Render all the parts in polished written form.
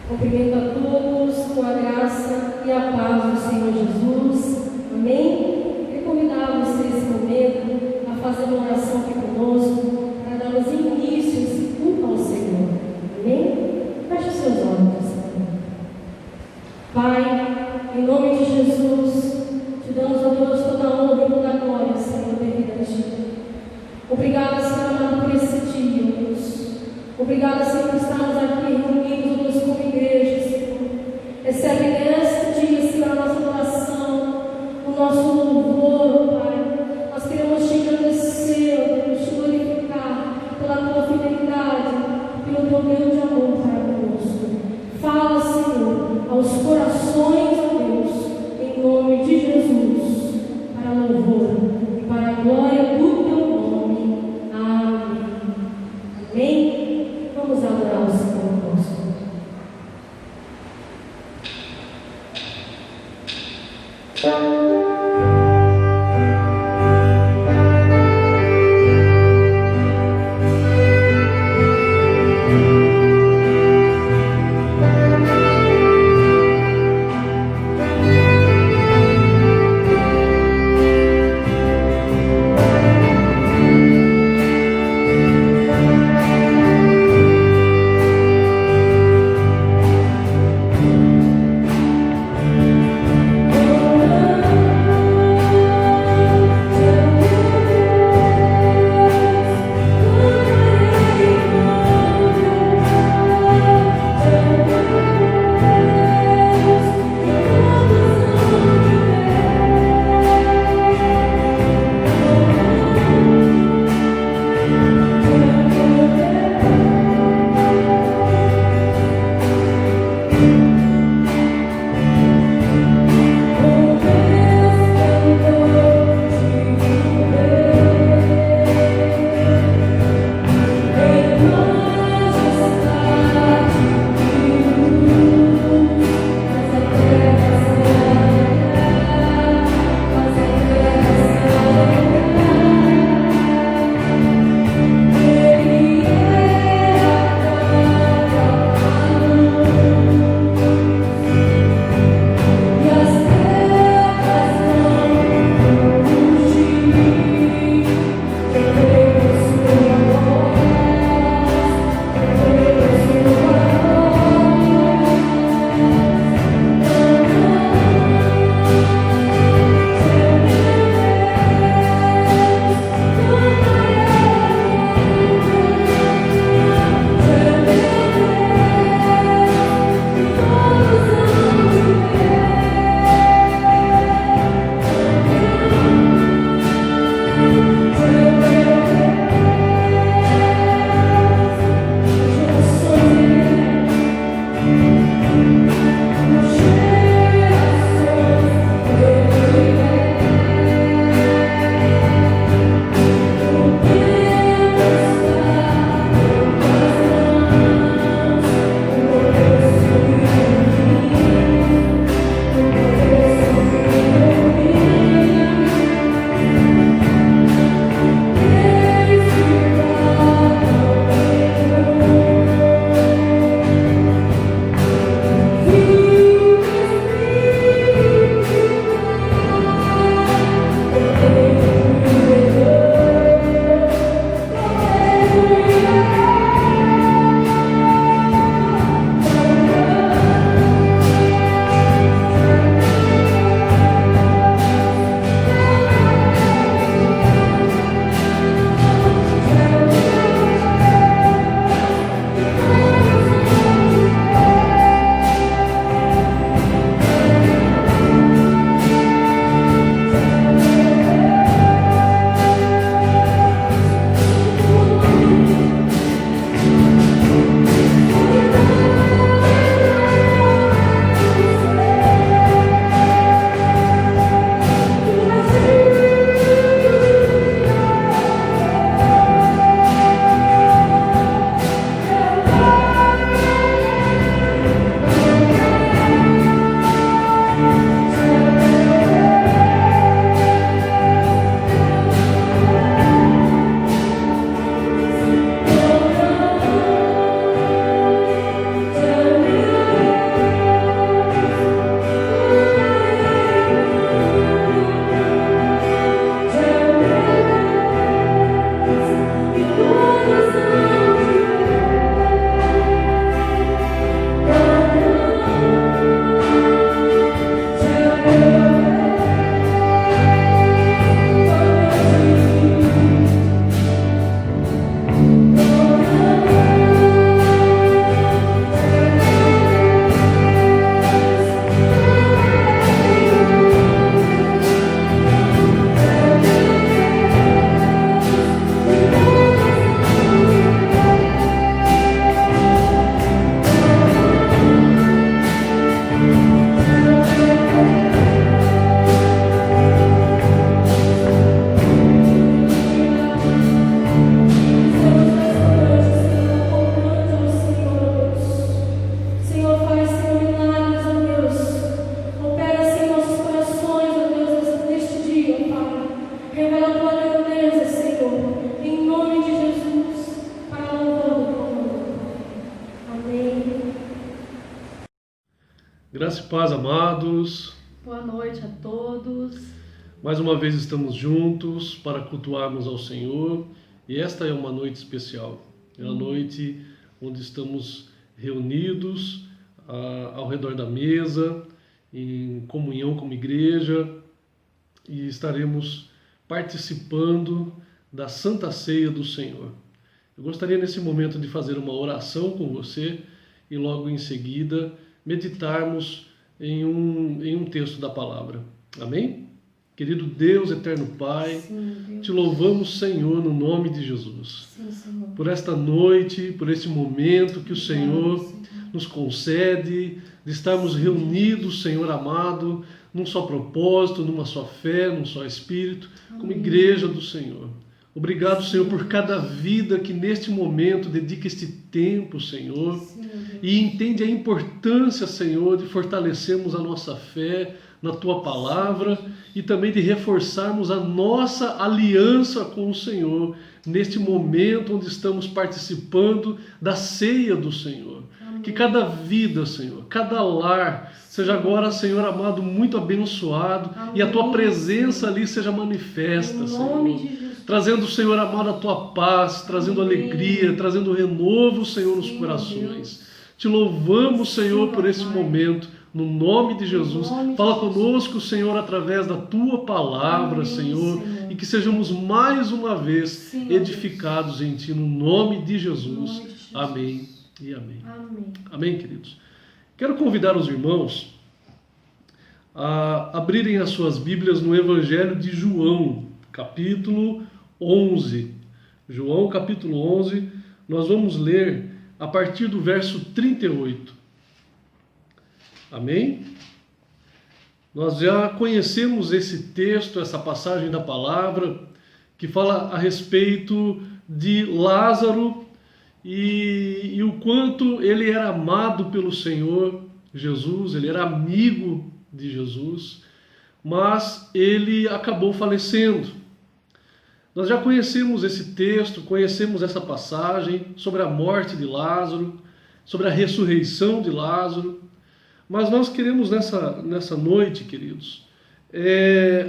Cumprimento a todos com a graça e a paz do Senhor Jesus. Amém? Quero convidar vocês nesse momento a fazer uma oração aqui conosco para darmos início esse culto ao Senhor. Amém? Feche os seus olhos. Pai, em nome de Jesus, te damos a Deus toda a honra e toda a glória, Senhor, devido a Ti. Obrigada, Senhor amado, por esse dia, Deus. Obrigada, Senhor, por estarmos aqui reunidos, Deus, como igreja, Senhor. Recebe neste dia, Senhor, a nossa oração, o nosso louvor, Pai. Nós queremos te agradecer, Deus, te glorificar pela Tua fidelidade, pelo Teu grande amor para conosco. Fala, Senhor, aos corações, ó Deus, em nome de Jesus, para louvor e para a glória do Teu nome. Amém. Amém. Vamos adorar o Senhor nosso. Oh Graça e paz, amados. Boa noite a todos. Mais uma vez estamos juntos para cultuarmos ao Senhor, e esta é uma noite especial. É a noite onde estamos reunidos ao redor da mesa, em comunhão como igreja, e estaremos participando da Santa Ceia do Senhor. Eu gostaria nesse momento de fazer uma oração com você e logo em seguida meditarmos em um texto da palavra. Amém? Querido Deus, eterno Pai, Sim, Deus. Te louvamos, Senhor, no nome de Jesus. Sim, Senhor. Por esta noite, por este momento que o Senhor nos concede, de estarmos reunidos, Senhor amado, num só propósito, numa só fé, num só Espírito, como igreja do Senhor. Obrigado, Senhor, por cada vida que neste momento dedica este tempo, Senhor, e entende a importância, Senhor, de fortalecermos a nossa fé na Tua Palavra e também de reforçarmos a nossa aliança com o Senhor neste momento onde estamos participando da ceia do Senhor. Amém. Que cada vida, Senhor, cada lar seja agora, Senhor amado, muito abençoado. Amém. E a Tua presença ali seja manifesta, em nome de Jesus. Trazendo, Senhor amado, a Tua paz, trazendo alegria, trazendo renovo, Senhor, nos corações. Te louvamos, Senhor, por esse momento, no nome de Jesus. Fala conosco, Senhor, através da Tua palavra, Senhor, e que sejamos mais uma vez edificados em Ti, no nome de Jesus. Amém e amém. Amém, queridos. Quero convidar os irmãos a abrirem as suas Bíblias no Evangelho de João, capítulo 11. João, capítulo 11, nós vamos ler a partir do verso 38. Amém? Nós já conhecemos esse texto, essa passagem da palavra, que fala a respeito de Lázaro e o quanto ele era amado pelo Senhor Jesus, ele era amigo de Jesus, mas ele acabou falecendo. Nós já conhecemos esse texto, conhecemos essa passagem sobre a morte de Lázaro, sobre a ressurreição de Lázaro, mas nós queremos nessa noite, queridos,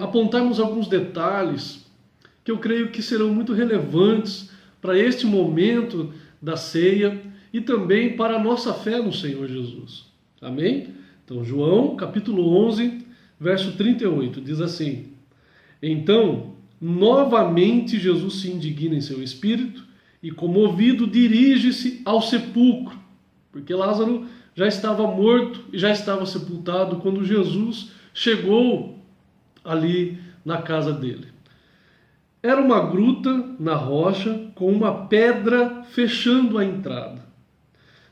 apontarmos alguns detalhes que eu creio que serão muito relevantes para este momento da ceia e também para a nossa fé no Senhor Jesus. Amém? Então, João, capítulo 11, verso 38, diz assim: Então, novamente Jesus se indigna em seu espírito e, comovido, dirige-se ao sepulcro, porque Lázaro já estava morto e já estava sepultado quando Jesus chegou ali na casa dele. Era uma gruta na rocha com uma pedra fechando a entrada.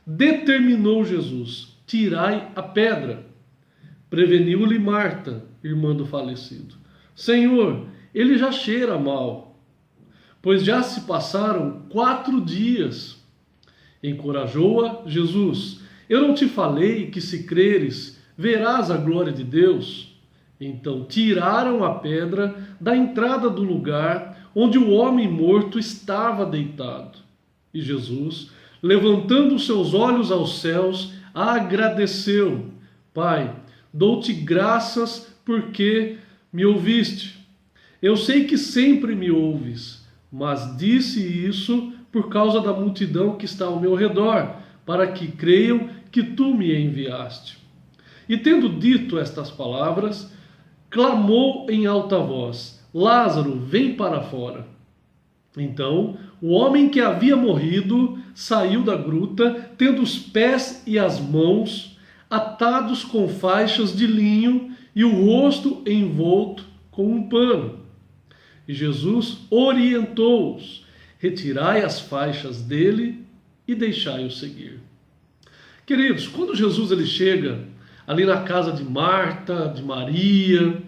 Determinou Jesus: tirai a pedra. Preveniu-lhe Marta, irmã do falecido: Senhor, ele já cheira mal, pois já se passaram 4 dias. Encorajou-a Jesus: Eu não te falei que, se creres, verás a glória de Deus? Então tiraram a pedra da entrada do lugar onde o homem morto estava deitado. E Jesus, levantando seus olhos aos céus, agradeceu: Pai, dou-te graças porque me ouviste. Eu sei que sempre me ouves, mas disse isso por causa da multidão que está ao meu redor, para que creiam que tu me enviaste. E tendo dito estas palavras, clamou em alta voz: Lázaro, vem para fora. Então, o homem que havia morrido saiu da gruta, tendo os pés e as mãos atados com faixas de linho e o rosto envolto com um pano. E Jesus orientou-os: retirai as faixas dele e deixai-o seguir. Queridos, quando Jesus ele chega ali na casa de Marta, de Maria,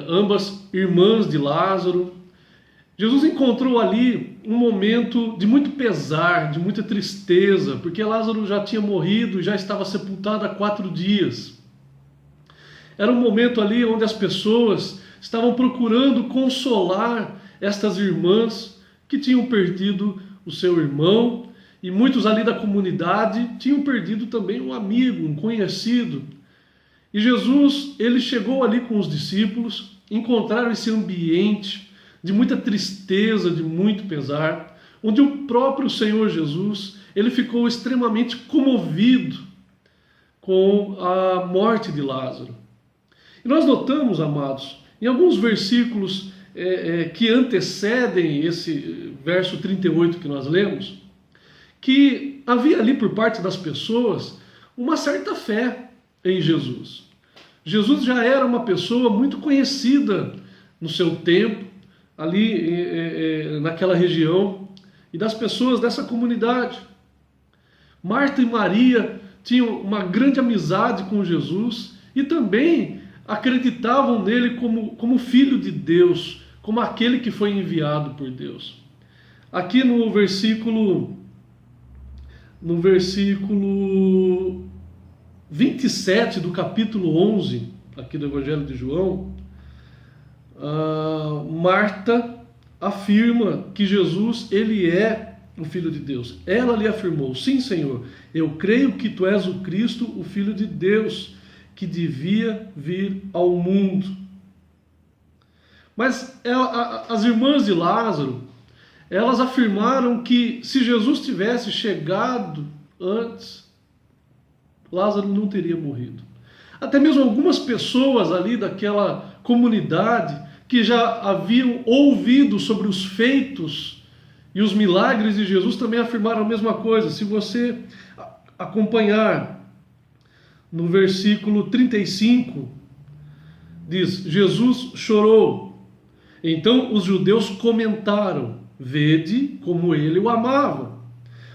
ambas irmãs de Lázaro, Jesus encontrou ali um momento de muito pesar, de muita tristeza, porque Lázaro já tinha morrido e já estava sepultado há 4 dias. Era um momento ali onde as pessoas estavam procurando consolar estas irmãs que tinham perdido o seu irmão e muitos ali da comunidade tinham perdido também um amigo, um conhecido. E Jesus, ele chegou ali com os discípulos, encontraram esse ambiente de muita tristeza, de muito pesar, onde o próprio Senhor Jesus, ele ficou extremamente comovido com a morte de Lázaro. E nós notamos, amados, em alguns versículos que antecedem esse verso 38 que nós lemos, que havia ali por parte das pessoas uma certa fé em Jesus. Jesus já era uma pessoa muito conhecida no seu tempo, ali naquela região, e das pessoas dessa comunidade. Marta e Maria tinham uma grande amizade com Jesus e também acreditavam nele como filho de Deus, como aquele que foi enviado por Deus. Aqui no versículo 27 do capítulo 11, aqui do Evangelho de João, Marta afirma que Jesus, ele é o Filho de Deus. Ela lhe afirmou: sim, Senhor, eu creio que tu és o Cristo, o Filho de Deus, que devia vir ao mundo. Mas as irmãs de Lázaro, elas afirmaram que se Jesus tivesse chegado antes, Lázaro não teria morrido. Até mesmo algumas pessoas ali daquela comunidade que já haviam ouvido sobre os feitos e os milagres de Jesus também afirmaram a mesma coisa. Se você acompanhar no versículo 35, diz: Jesus chorou. Então os judeus comentaram: vede como ele o amava.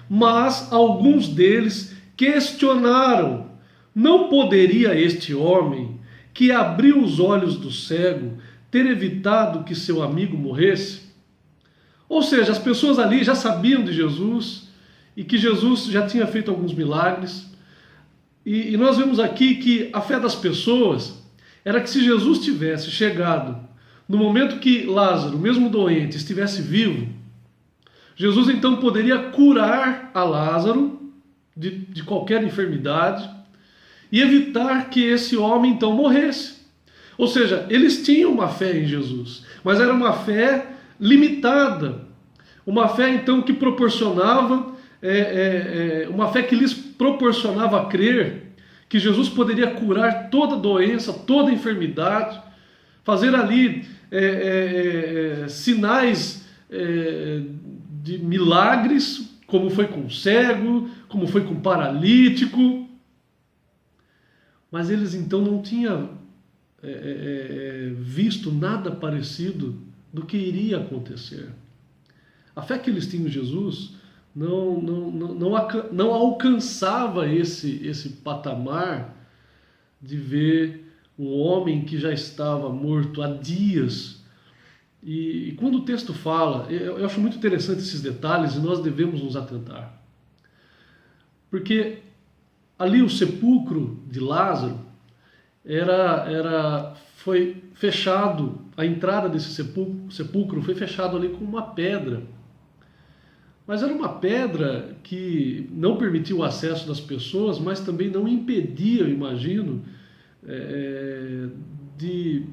Mas alguns deles questionaram: não poderia este homem, que abriu os olhos do cego, ter evitado que seu amigo morresse? Ou seja, as pessoas ali já sabiam de Jesus e que Jesus já tinha feito alguns milagres. E nós vemos aqui que a fé das pessoas era que se Jesus tivesse chegado no momento que Lázaro, mesmo doente, estivesse vivo, Jesus então poderia curar a Lázaro de qualquer enfermidade e evitar que esse homem então morresse. Ou seja, eles tinham uma fé em Jesus, mas era uma fé limitada, uma fé então que proporcionava, uma fé que lhes proporcionava crer que Jesus poderia curar toda doença, toda enfermidade, fazer ali sinais de milagres, como foi com o cego, como foi com o paralítico. Mas eles então não tinham visto nada parecido do que iria acontecer. A fé que eles tinham em Jesus não alcançava esse patamar de ver um homem que já estava morto há dias. E quando o texto fala, eu acho muito interessante esses detalhes e nós devemos nos atentar. Porque ali o sepulcro de Lázaro foi fechado, a entrada desse sepulcro foi fechado ali com uma pedra. Mas era uma pedra que não permitia o acesso das pessoas, mas também não impedia, eu imagino, de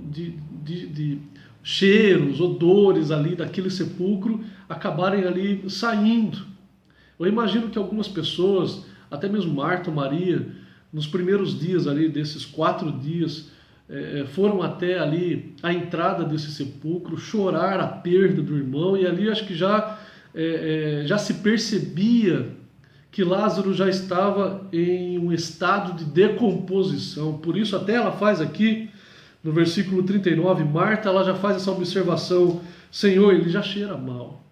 cheiros, odores ali daquele sepulcro acabarem ali saindo. Eu imagino que algumas pessoas, até mesmo Marta, Maria, nos primeiros dias ali, desses 4 dias, foram até ali a entrada desse sepulcro, chorar a perda do irmão, e ali acho que já se percebia que Lázaro já estava em um estado de decomposição. Por isso até ela faz aqui, no versículo 39, Marta, ela já faz essa observação: Senhor, ele já cheira mal.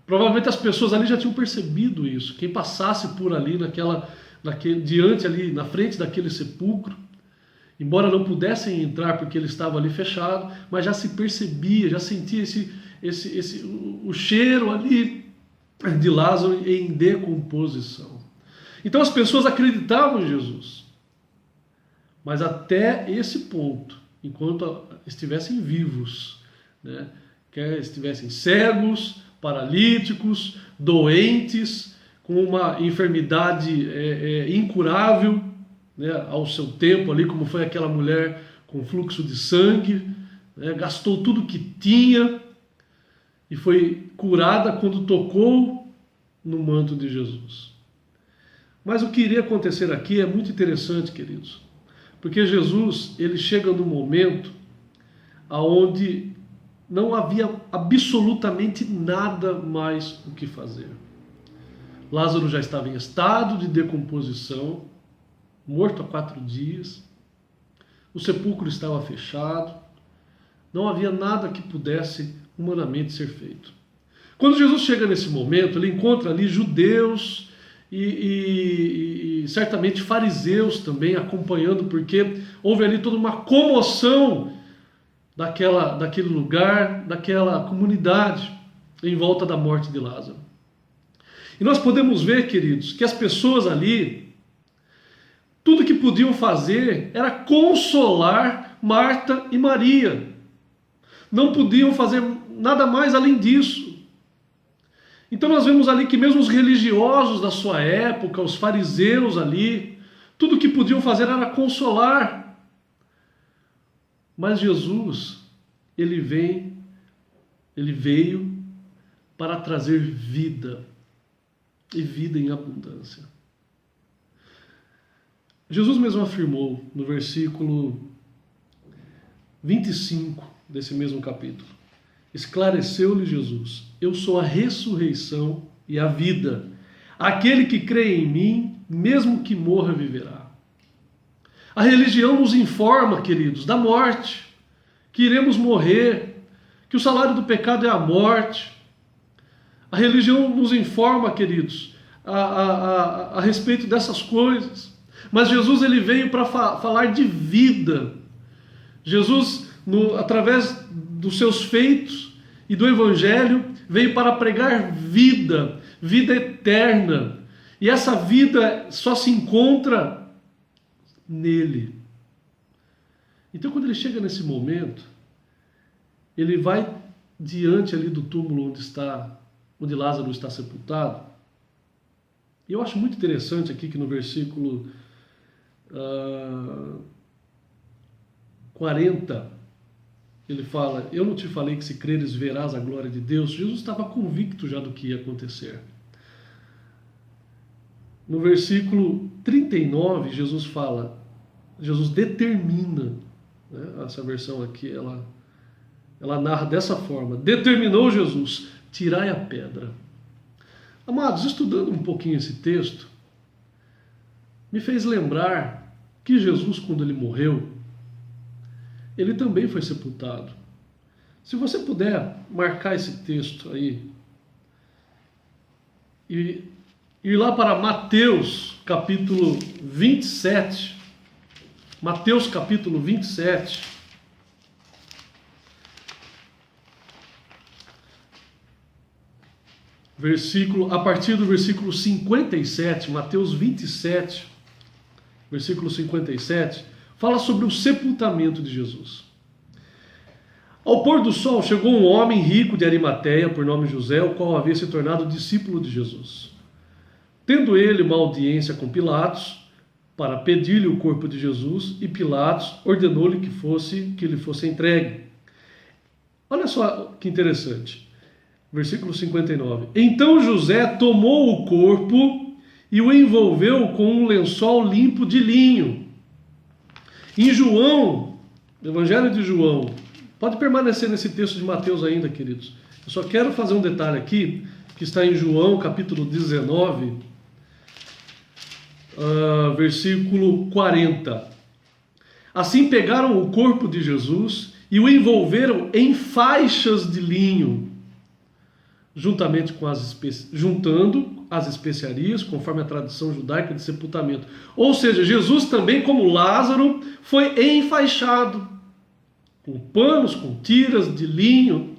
Provavelmente as pessoas ali já tinham percebido isso. Quem passasse por ali, diante ali, na frente daquele sepulcro, embora não pudessem entrar porque ele estava ali fechado, mas já se percebia, já sentia o cheiro ali de Lázaro em decomposição. Então as pessoas acreditavam em Jesus, mas até esse ponto, enquanto estivessem vivos, né? Quer estivessem cegos, paralíticos, doentes, com uma enfermidade incurável, né, ao seu tempo ali, como foi aquela mulher com fluxo de sangue, né, gastou tudo que tinha e foi curada quando tocou no manto de Jesus. Mas o que iria acontecer aqui é muito interessante, queridos, porque Jesus, ele chega num momento aonde não havia absolutamente nada mais o que fazer. Lázaro já estava em estado de decomposição, morto há 4 dias, o sepulcro estava fechado, não havia nada que pudesse humanamente ser feito. Quando Jesus chega nesse momento, ele encontra ali judeus e certamente fariseus também acompanhando, porque houve ali toda uma comoção daquele lugar, daquela comunidade em volta da morte de Lázaro. E nós podemos ver, queridos, que as pessoas ali, tudo que podiam fazer era consolar Marta e Maria. Não podiam fazer nada mais além disso. Então nós vemos ali que mesmo os religiosos da sua época, os fariseus ali, tudo que podiam fazer era consolar. Mas Jesus, ele veio para trazer vida, e vida em abundância. Jesus mesmo afirmou no versículo 25 desse mesmo capítulo: esclareceu-lhe Jesus: eu sou a ressurreição e a vida. Aquele que crê em mim, mesmo que morra, viverá. A religião nos informa, queridos, da morte, que iremos morrer, que o salário do pecado é a morte. A religião nos informa, queridos, a respeito dessas coisas. Mas Jesus, ele veio para falar de vida. Jesus, através dos seus feitos e do Evangelho, veio para pregar vida, vida eterna. E essa vida só se encontra nele. Então, quando ele chega nesse momento, ele vai diante ali do túmulo onde Lázaro está sepultado. E eu acho muito interessante aqui que no versículo 40, ele fala: eu não te falei que se creres verás a glória de Deus? Jesus estava convicto já do que ia acontecer. No versículo 39, Jesus determina, né? Essa versão aqui, ela narra dessa forma: determinou Jesus, tirai a pedra. Amados, estudando um pouquinho esse texto, me fez lembrar que Jesus, quando ele morreu, ele também foi sepultado. Se você puder marcar esse texto aí e ir lá para Mateus capítulo 27, Mateus capítulo 27, a partir do versículo 57, Mateus 27, versículo 57, fala sobre o sepultamento de Jesus. Ao pôr do sol chegou um homem rico de Arimateia, por nome José, o qual havia se tornado discípulo de Jesus. Tendo ele uma audiência com Pilatos, para pedir-lhe o corpo de Jesus, e Pilatos ordenou-lhe que lhe fosse entregue. Olha só que interessante. Versículo 59. Então José tomou o corpo e o envolveu com um lençol limpo de linho. Em João, Evangelho de João, pode permanecer nesse texto de Mateus ainda, queridos. Eu só quero fazer um detalhe aqui, que está em João, capítulo 19, versículo 40. Assim pegaram o corpo de Jesus e o envolveram em faixas de linho, juntando as especiarias, conforme a tradição judaica de sepultamento. Ou seja, Jesus também, como Lázaro, foi enfaixado, com panos, com tiras de linho,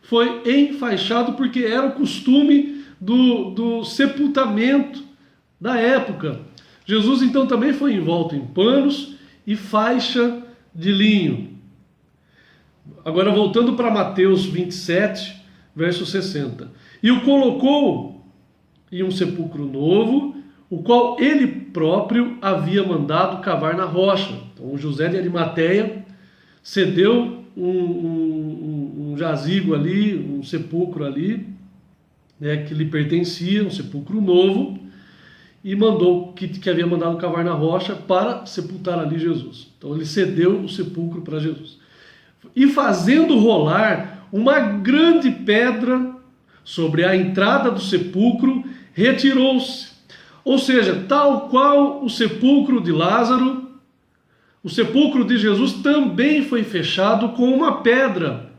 foi enfaixado porque era o costume do sepultamento da época. Jesus então também foi envolto em panos e faixa de linho. Agora voltando para Mateus 27, verso 60. E o colocou e um sepulcro novo, o qual ele próprio havia mandado cavar na rocha. Então José de Arimateia cedeu um jazigo ali, um sepulcro ali, né, que lhe pertencia, um sepulcro novo, e mandou que havia mandado cavar na rocha para sepultar ali Jesus. Então ele cedeu o sepulcro para Jesus. E fazendo rolar uma grande pedra sobre a entrada do sepulcro, retirou-se. Ou seja, tal qual o sepulcro de Lázaro, o sepulcro de Jesus também foi fechado com uma pedra.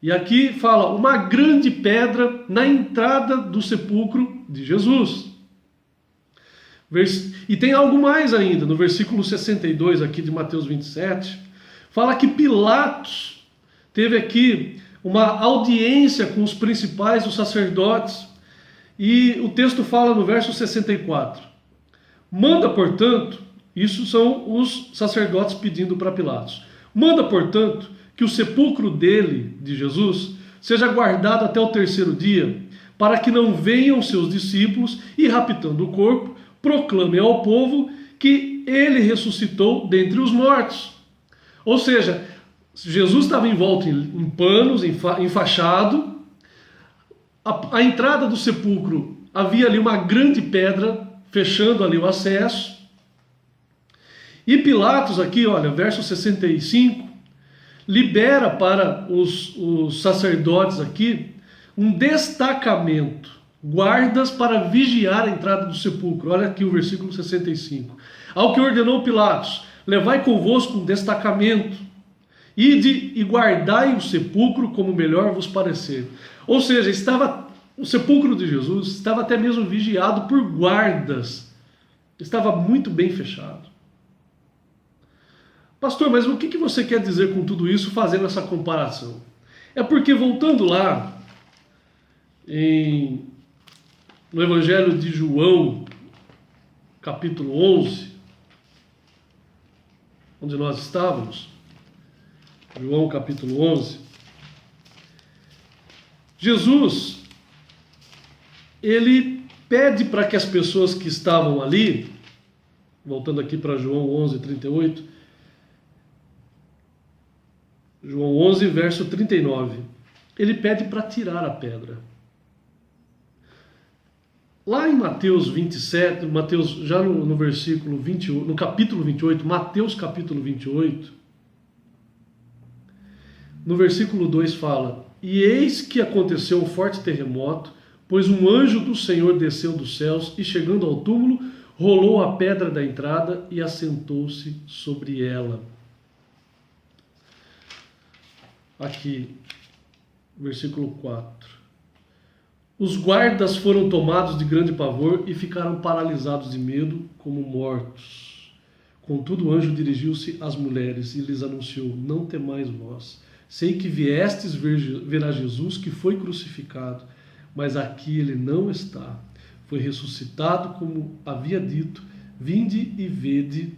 E aqui fala, uma grande pedra na entrada do sepulcro de Jesus. E tem algo mais ainda, no versículo 62 aqui de Mateus 27, fala que Pilatos teve aqui uma audiência com os principais, os sacerdotes, e o texto fala no verso 64, manda, portanto, isso são os sacerdotes pedindo para Pilatos, manda, portanto, que o sepulcro dele, de Jesus, seja guardado até o 3º dia, para que não venham seus discípulos e, raptando o corpo, proclamem ao povo que ele ressuscitou dentre os mortos. Ou seja, Jesus estava envolto em panos, enfaixado. A entrada do sepulcro havia ali uma grande pedra fechando ali o acesso. E Pilatos aqui, olha, verso 65, libera para os sacerdotes aqui um destacamento, guardas para vigiar a entrada do sepulcro. Olha aqui o versículo 65. Ao que ordenou Pilatos, levai convosco um destacamento, ide e guardai o sepulcro como melhor vos parecer. Ou seja, o sepulcro de Jesus estava até mesmo vigiado por guardas. Estava muito bem fechado. Pastor, mas o que você quer dizer com tudo isso, fazendo essa comparação? É porque, voltando lá, no Evangelho de João, capítulo 11, onde nós estávamos, João capítulo 11, Jesus, ele pede para que as pessoas que estavam ali, voltando aqui para João 11, 38, João 11, verso 39, ele pede para tirar a pedra. Lá em Mateus 27, já no versículo 28, no capítulo 28, Mateus capítulo 28, no versículo 2 fala, e eis que aconteceu um forte terremoto, pois um anjo do Senhor desceu dos céus e, chegando ao túmulo, rolou a pedra da entrada e assentou-se sobre ela. Aqui, versículo 4. Os guardas foram tomados de grande pavor e ficaram paralisados de medo, como mortos. Contudo, o anjo dirigiu-se às mulheres e lhes anunciou, não temais vós. Sei que viestes ver a Jesus que foi crucificado, mas aqui ele não está. Foi ressuscitado como havia dito, vinde e vede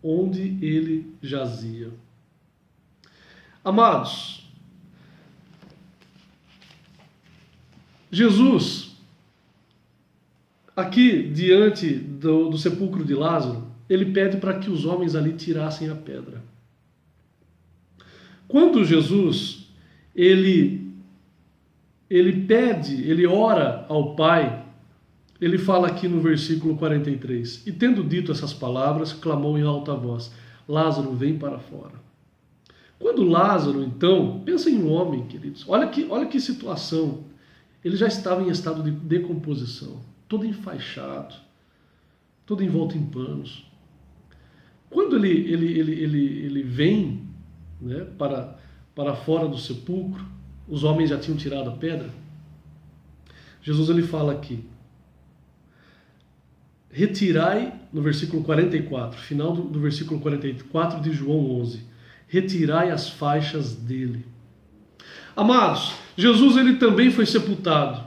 onde ele jazia. Amados, Jesus, aqui diante do sepulcro de Lázaro, ele pede para que os homens ali tirassem a pedra. Quando Jesus, ele pede, ele ora ao Pai, ele fala aqui no versículo 43, e tendo dito essas palavras, clamou em alta voz, Lázaro, vem para fora. Quando Lázaro, então, pensa em um homem, queridos, olha que situação, ele já estava em estado de decomposição, todo enfaixado, todo envolto em panos. Quando ele vem, né, para fora do sepulcro, os homens já tinham tirado a pedra. Jesus ele fala aqui, retirai, no versículo 44, final do versículo 44 de João 11, retirai as faixas dele. Amados, Jesus ele também foi sepultado,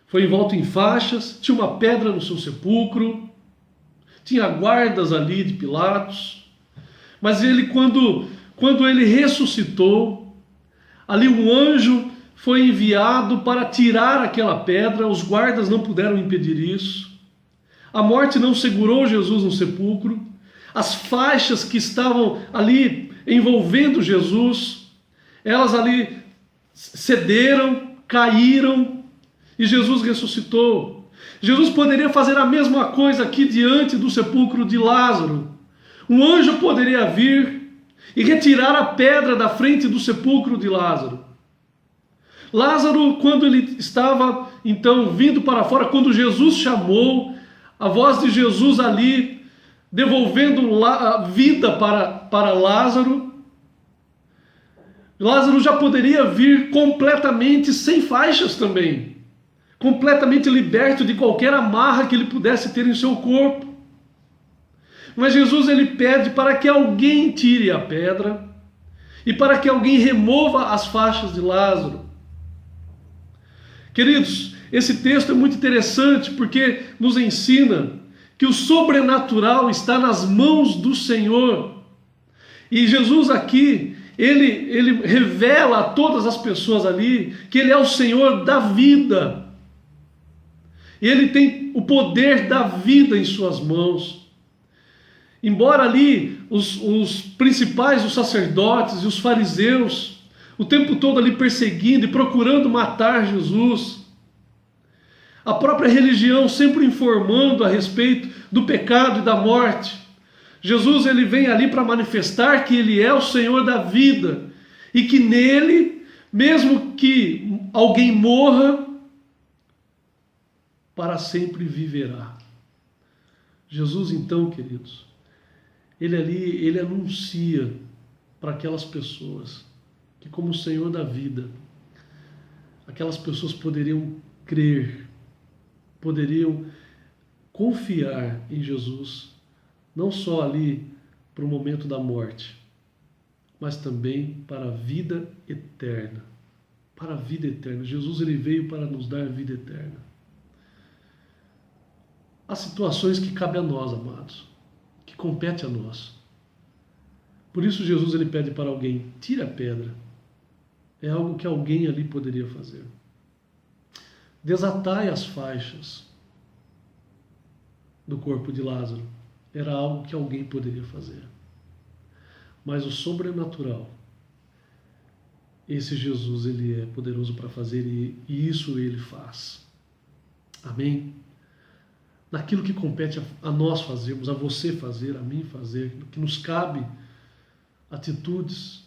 foi envolto em faixas, tinha uma pedra no seu sepulcro, tinha guardas ali de Pilatos, mas ele quando ele ressuscitou, ali um anjo foi enviado para tirar aquela pedra, os guardas não puderam impedir isso. A morte não segurou Jesus no sepulcro. As faixas que estavam ali envolvendo Jesus, elas ali cederam, caíram e Jesus ressuscitou. Jesus poderia fazer a mesma coisa aqui diante do sepulcro de Lázaro. Um anjo poderia vir e retirar a pedra da frente do sepulcro de Lázaro. Lázaro, quando ele estava então vindo para fora, quando Jesus chamou, a voz de Jesus ali, devolvendo a vida para Lázaro, Lázaro já poderia vir completamente sem faixas também, completamente liberto de qualquer amarra que ele pudesse ter em seu corpo. Mas Jesus ele pede para que alguém tire a pedra e para que alguém remova as faixas de Lázaro. Queridos, esse texto é muito interessante porque nos ensina que o sobrenatural está nas mãos do Senhor. E Jesus aqui, ele revela a todas as pessoas ali que Ele é o Senhor da vida. Ele tem o poder da vida em suas mãos. Embora ali os principais, os sacerdotes e os fariseus, o tempo todo ali perseguindo e procurando matar Jesus, a própria religião sempre informando a respeito do pecado e da morte, Jesus ele vem ali para manifestar que Ele é o Senhor da vida e que nele, mesmo que alguém morra, para sempre viverá. Jesus então, queridos, ele anuncia para aquelas pessoas que como Senhor da vida, aquelas pessoas poderiam crer, poderiam confiar em Jesus, não só ali para o momento da morte, mas também para a vida eterna. Para a vida eterna. Jesus ele veio para nos dar vida eterna. Há situações que cabem a nós, amados, que compete a nós. Por isso Jesus ele pede para alguém, tira a pedra. É algo que alguém ali poderia fazer. Desatai as faixas do corpo de Lázaro. Era algo que alguém poderia fazer. Mas o sobrenatural, esse Jesus ele é poderoso para fazer e isso ele faz. Amém? Naquilo que compete a nós fazermos, a você fazer, a mim fazer, que nos cabe atitudes,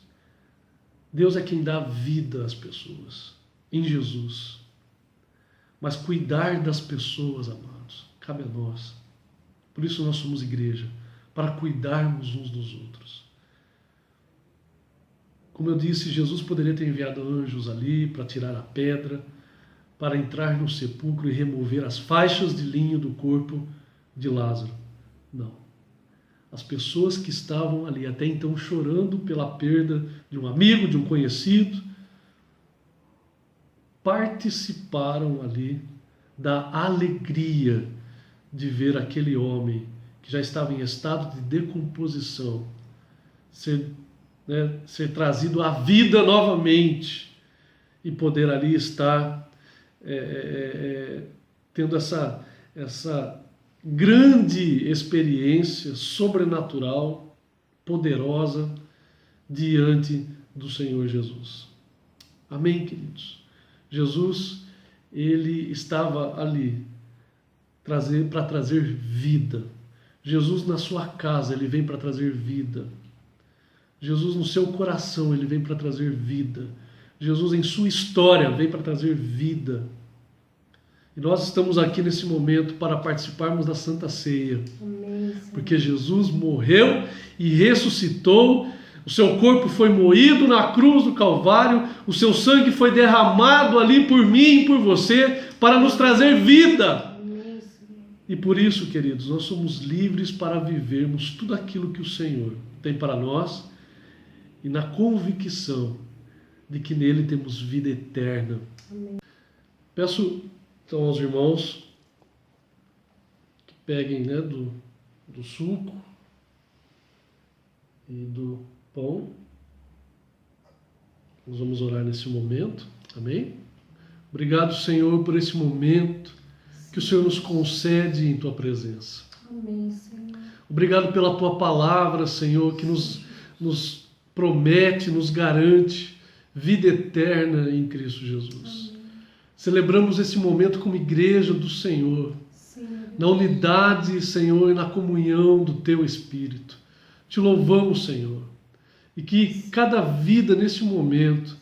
Deus é quem dá vida às pessoas, em Jesus. Mas cuidar das pessoas, amados, cabe a nós. Por isso nós somos igreja, para cuidarmos uns dos outros. Como eu disse, Jesus poderia ter enviado anjos ali para tirar a pedra, para entrar no sepulcro e remover as faixas de linho do corpo de Lázaro. Não. As pessoas que estavam ali até então chorando pela perda de um amigo, de um conhecido, participaram ali da alegria de ver aquele homem que já estava em estado de decomposição ser trazido à vida novamente e poder ali estar tendo essa grande experiência sobrenatural, poderosa, diante do Senhor Jesus. Amém, queridos? Jesus, ele estava ali para trazer vida. Jesus na sua casa, ele vem para trazer vida. Jesus no seu coração, ele vem para trazer vida. Jesus em sua história vem para trazer vida. E nós estamos aqui nesse momento para participarmos da Santa Ceia. Amém, porque Jesus morreu e ressuscitou, o seu corpo foi moído na cruz do Calvário, o seu sangue foi derramado ali por mim e por você, para nos trazer vida. Amém. E por isso, queridos, nós somos livres para vivermos tudo aquilo que o Senhor tem para nós, e na convicção de que nele temos vida eterna. Amém. Peço então aos irmãos que peguem do suco e do pão. Nós vamos orar nesse momento. Amém? Obrigado, Senhor, por esse momento que o Senhor nos concede em Tua presença. Amém, Senhor. Obrigado pela Tua palavra, Senhor, que nos promete, nos garante vida eterna em Cristo Jesus. Amém. Celebramos esse momento como igreja do Senhor, sim, na unidade, Senhor, e na comunhão do Teu Espírito. Te louvamos, Senhor, e que cada vida nesse momento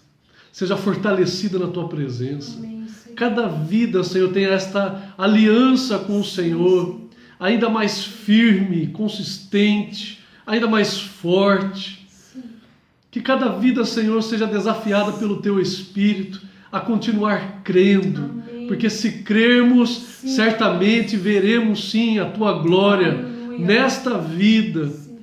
seja fortalecida na Tua presença. Amém, cada vida, Senhor, tenha esta aliança com o Senhor ainda mais firme, consistente, ainda mais forte. Sim. Que cada vida, Senhor, seja desafiada pelo Teu Espírito a continuar crendo. Amém. Porque se crermos, sim, certamente veremos sim a Tua glória, aleluia, nesta vida, sim,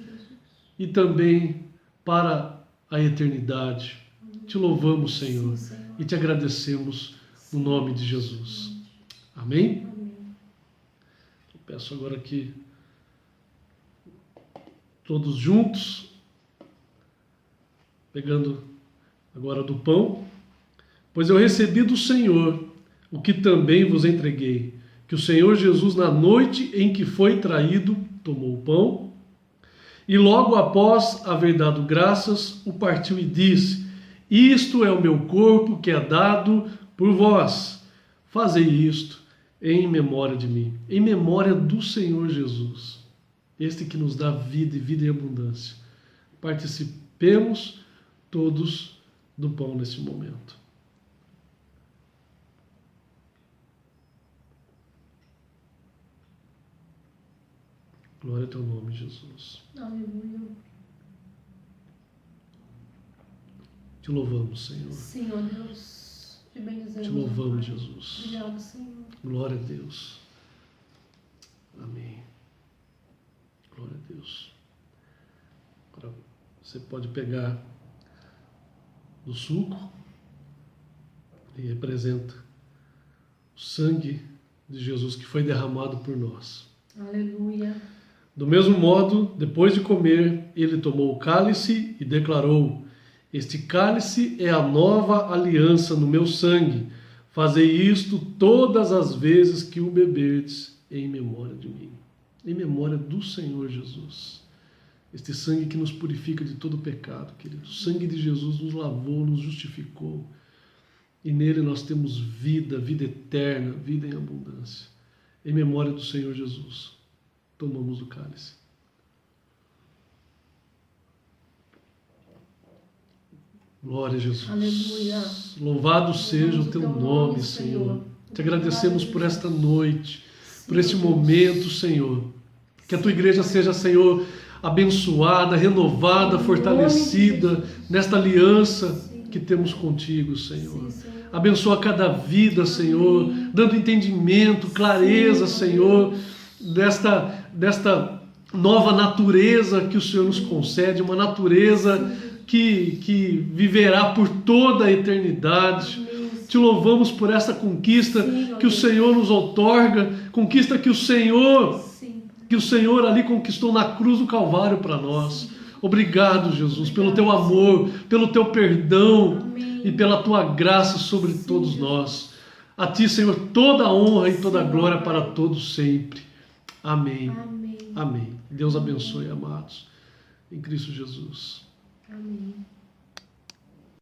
e também para a eternidade. Te louvamos, Senhor, sim, Senhor, e te agradecemos no nome de Jesus. Amém? Amém. Eu peço agora que todos juntos, pegando agora do pão, pois eu recebi do Senhor o que também vos entreguei, que o Senhor Jesus, na noite em que foi traído, tomou o pão e logo após haver dado graças, o partiu e disse: isto é o meu corpo que é dado por vós. Fazei isto em memória de mim, em memória do Senhor Jesus, este que nos dá vida e vida em abundância. Participemos todos do pão nesse momento. Glória ao Teu nome, Jesus. Aleluia. Te louvamos, Senhor. Senhor Deus, te bendizemos. Te louvamos, Jesus. Obrigado, Senhor. Glória a Deus. Amém. Glória a Deus. Agora você pode pegar do suco e representa o sangue de Jesus que foi derramado por nós. Aleluia. Do mesmo modo, depois de comer, ele tomou o cálice e declarou: este cálice é a nova aliança no meu sangue. Fazei isto todas as vezes que o beberdes em memória de mim. Em memória do Senhor Jesus. Este sangue que nos purifica de todo pecado, querido. O sangue de Jesus nos lavou, nos justificou. E nele nós temos vida, vida eterna, vida em abundância. Em memória do Senhor Jesus, tomamos o cálice. Glória a Jesus. Aleluia. Louvado seja o Teu nome, Senhor. Te agradecemos por esta noite, por este momento, Senhor. Que a Tua igreja seja, Senhor, abençoada, renovada, fortalecida nesta aliança que temos contigo, Senhor. Abençoa cada vida, Senhor, dando entendimento, clareza, Senhor, desta nova natureza que o Senhor nos concede, uma natureza que viverá por toda a eternidade. Te louvamos por essa conquista que o Senhor nos outorga, conquista que o Senhor ali conquistou na cruz do Calvário para nós. Obrigado, Jesus, pelo Teu amor, pelo Teu perdão e pela Tua graça sobre todos nós. A Ti, Senhor, toda a honra e toda a glória para todos sempre. Amém. Amém. Deus abençoe, amados, em Cristo Jesus. Amém.